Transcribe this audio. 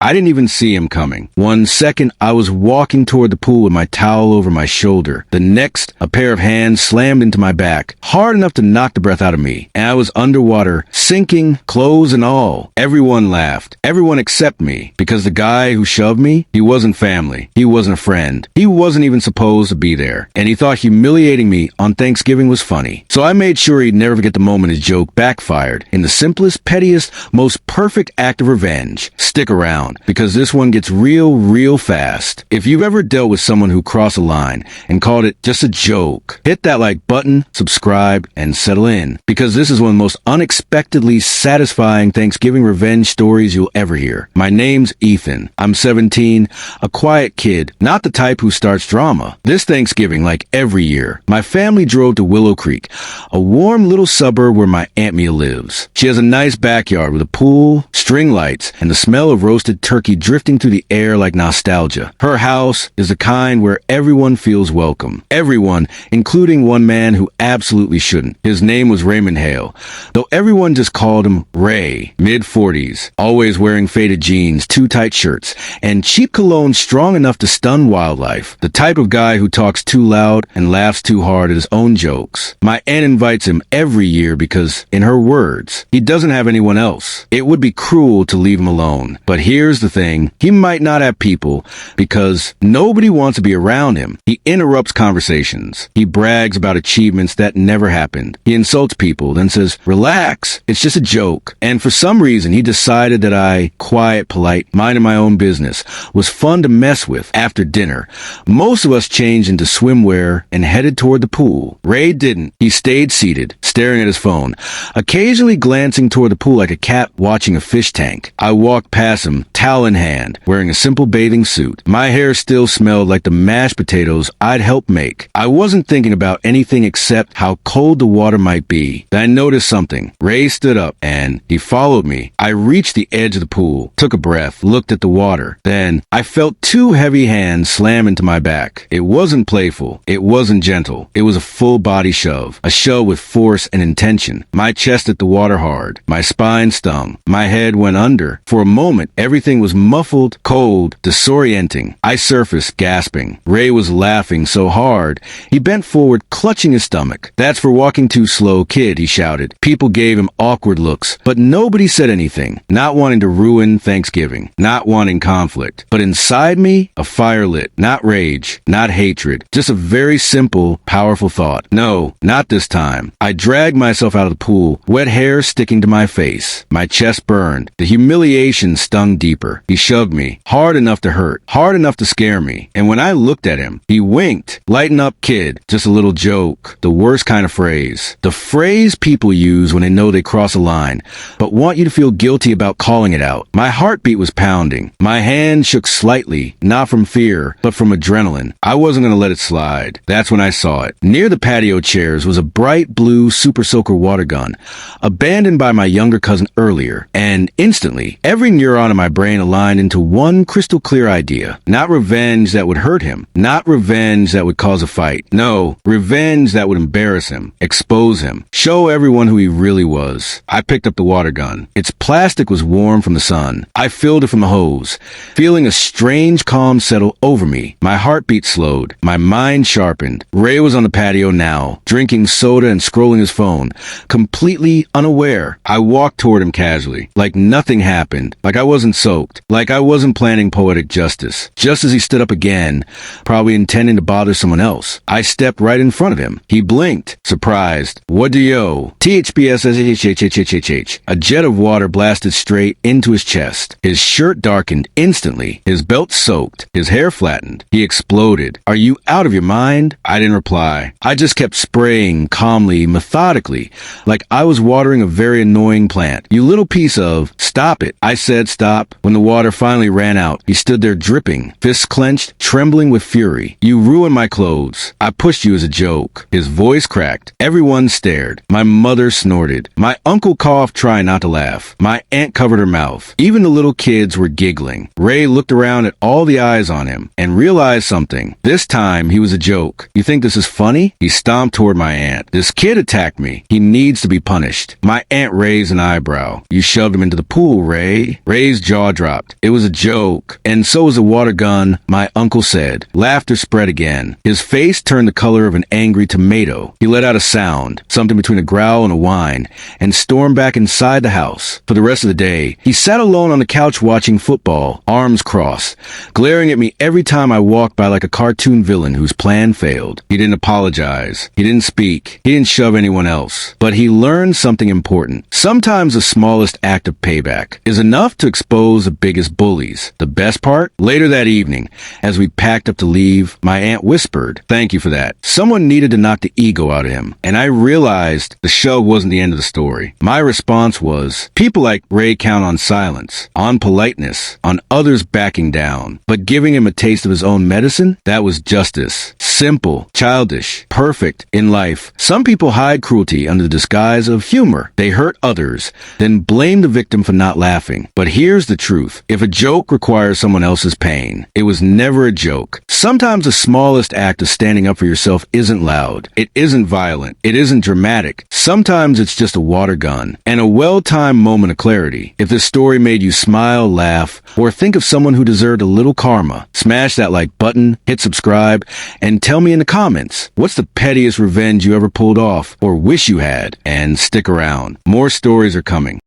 I didn't even see him coming. 1 second, I was walking toward the pool with my towel over my shoulder. The next, a pair of hands slammed into my back, hard enough to knock the breath out of me, and I was underwater, sinking, clothes and all. Everyone laughed. Everyone except me, because the guy who shoved me, he wasn't family. He wasn't a friend. He wasn't even supposed to be there, and he thought humiliating me on Thanksgiving was funny. So I made sure he'd never forget the moment his joke backfired in the simplest, pettiest, most perfect act of revenge. Stick around, because this one gets real fast. If you've ever dealt with someone who crossed a line and called it just a joke, hit that like button, subscribe, and settle in, because this is one of the most unexpectedly satisfying Thanksgiving revenge stories you'll ever hear. My name's Ethan. I'm 17, a quiet kid, not the type who starts drama. This Thanksgiving, like every year, my family drove to Willow Creek, a warm little suburb where my Aunt Mia lives. She has a nice backyard with a pool, string lights, and the smell of roasted turkey drifting through the air like nostalgia. Her house is the kind where everyone feels welcome. Everyone, including one man who absolutely shouldn't. His name was Raymond Hale, though everyone just called him Ray. Mid-40s, always wearing faded jeans, too tight shirts, and cheap cologne strong enough to stun wildlife. The type of guy who talks too loud and laughs too hard at his own jokes. My aunt invites him every year because, in her words, he doesn't have anyone else. It would be cruel to leave him alone. But here's the thing, he might not have people because nobody wants to be around him. He interrupts conversations. He brags about achievements that never happened. He insults people, then says, "Relax, it's just a joke." And for some reason, he decided that I, quiet, polite, minding my own business, was fun to mess with after dinner. Most of us changed into swimwear and headed toward the pool. Ray didn't. He stayed seated, staring at his phone, occasionally glancing toward the pool like a cat watching a fish tank. I walked past him, towel in hand, wearing a simple bathing suit. My hair still smelled like the mashed potatoes I'd helped make. I wasn't thinking about anything except how cold the water might be. Then I noticed something. Ray stood up, and he followed me. I reached the edge of the pool, took a breath, looked at the water. Then I felt 2 heavy hands slam into my back. It wasn't playful. It wasn't gentle. It was a full-body shove. A shove with force and intention. My chest hit the water hard. My spine stung. My head went under. For a moment, everything was muffled, cold, disorienting. I surfaced, gasping. Ray was laughing so hard, he bent forward, clutching his stomach. "That's for walking too slow, kid," he shouted. People gave him awkward looks, but nobody said anything. Not wanting to ruin Thanksgiving. Not wanting conflict. But inside me, a fire lit. Not rage. Not hatred. Just a very simple, powerful thought. No, not this time. I dragged myself out of the pool, wet hair sticking to my face. My chest burned. The humiliation stung deeper. He shoved me, hard enough to hurt, hard enough to scare me. And when I looked at him, he winked. "Lighten up, kid. Just a little joke." The worst kind of phrase. The phrase people use when they know they cross a line, but want you to feel guilty about calling it out. My heartbeat was pounding. My hand shook slightly, not from fear, but from adrenaline. I wasn't going to let it slide. That's when I saw it. Near the patio chairs was a bright blue Super Soaker water gun, abandoned by my younger cousin earlier, and instantly, every neuron in my brain aligned into one crystal clear idea. Not revenge that would hurt him. Not revenge that would cause a fight. No, revenge that would embarrass him, expose him, show everyone who he really was. I picked up the water gun. Its plastic was warm from the sun. I filled it from the hose, feeling a strange calm settle over me. My heartbeat slowed. My mind sharpened. Ray was on the patio now, drinking soda and scrolling his phone, completely unaware. I walked toward him casually, like nothing happened, like I wasn't soaked, like I wasn't planning poetic justice. Just as he stood up again, probably intending to bother someone else, I stepped right in front of him. He blinked, surprised. "What do you?" THPSSHHHHHH. A jet of water blasted straight into his chest. His shirt darkened instantly. His belt soaked. His hair flattened. He exploded. "Are you out of your mind?" I didn't reply. I just kept spraying calmly, methodically, like I was watering a very annoying plant. "You little piece of..." "Stop it." I said stop. When the water finally ran out, he stood there dripping, fists clenched, trembling with fury. "You ruined my clothes. I pushed you as a joke." His voice cracked. Everyone stared. My mother snorted. My uncle coughed, trying not to laugh. My aunt covered her mouth. Even the little kids were giggling. Ray looked around at all the eyes on him and realized something. This time, he was a joke. "You think this is funny?" He stomped toward my aunt. "This kid attacked me. He needs to be punished." My aunt raised an eyebrow. "You shoved him into the pool, Ray." Ray's jaw dropped. It was a joke, and so was a water gun, my uncle said. Laughter spread again. His face turned the color of an angry tomato. He let out a sound, something between a growl and a whine, and stormed back inside the house. For the rest of the day, he sat alone on the couch watching football, arms crossed, glaring at me every time I walked by like a cartoon villain whose plan failed. He didn't apologize. He didn't speak. He didn't shove anyone else. But he learned something important. Sometimes the smallest act of payback is enough to expose the biggest bullies. The best part? Later that evening, as we packed up to leave, my aunt whispered, "Thank you for that." Someone needed to knock the ego out of him. And I realized the show wasn't the end of the story. My response was, people like Ray count on silence, on politeness, on others backing down. But giving him a taste of his own medicine? That was justice. Simple, childish, perfect in life. Some people hide cruelty under the disguise of humor. They hurt others, then blame the victim for not laughing. But here's the truth. If a joke requires someone else's pain, it was never a joke. Sometimes the smallest act of standing up for yourself isn't loud. It isn't violent. It isn't dramatic. Sometimes it's just a water gun and a well-timed moment of clarity. If this story made you smile, laugh, or think of someone who deserved a little karma, smash that like button, hit subscribe, and tell me in the comments, what's the pettiest revenge you ever pulled off or wish you had? And stick around. More stories are coming.